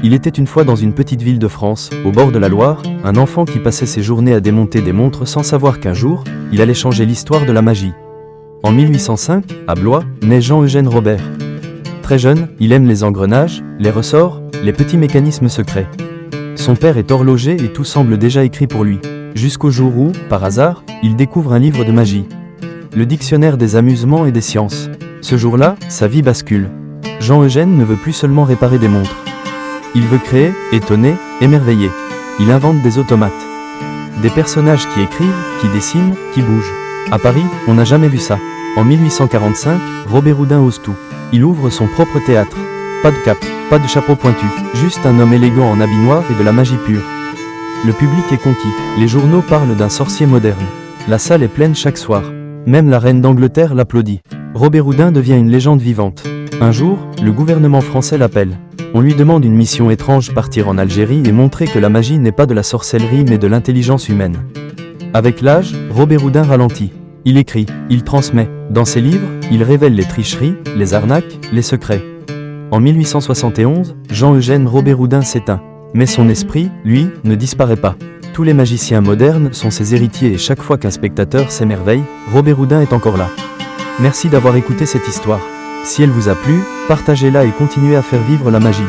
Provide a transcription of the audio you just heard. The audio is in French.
Il était une fois dans une petite ville de France, au bord de la Loire, un enfant qui passait ses journées à démonter des montres sans savoir qu'un jour, il allait changer l'histoire de la magie. En 1805, à Blois, naît Jean-Eugène Robert. Très jeune, il aime les engrenages, les ressorts, les petits mécanismes secrets. Son père est horloger et tout semble déjà écrit pour lui. Jusqu'au jour où, par hasard, il découvre un livre de magie. Le dictionnaire des amusements et des sciences. Ce jour-là, sa vie bascule. Jean-Eugène ne veut plus seulement réparer des montres. Il veut créer, étonner, émerveiller. Il invente des automates. Des personnages qui écrivent, qui dessinent, qui bougent. À Paris, on n'a jamais vu ça. En 1845, Robert Houdin ose tout. Il ouvre son propre théâtre. Pas de cape, pas de chapeau pointu, juste un homme élégant en habit noir et de la magie pure. Le public est conquis. Les journaux parlent d'un sorcier moderne. La salle est pleine chaque soir. Même la reine d'Angleterre l'applaudit. Robert Houdin devient une légende vivante. Un jour, le gouvernement français l'appelle. On lui demande une mission étrange, partir en Algérie et montrer que la magie n'est pas de la sorcellerie mais de l'intelligence humaine. Avec l'âge, Robert Houdin ralentit. Il écrit, il transmet. Dans ses livres, il révèle les tricheries, les arnaques, les secrets. En 1871, Jean-Eugène Robert Houdin s'éteint. Mais son esprit, lui, ne disparaît pas. Tous les magiciens modernes sont ses héritiers et chaque fois qu'un spectateur s'émerveille, Robert Houdin est encore là. Merci d'avoir écouté cette histoire. Si elle vous a plu, partagez-la et continuez à faire vivre la magie.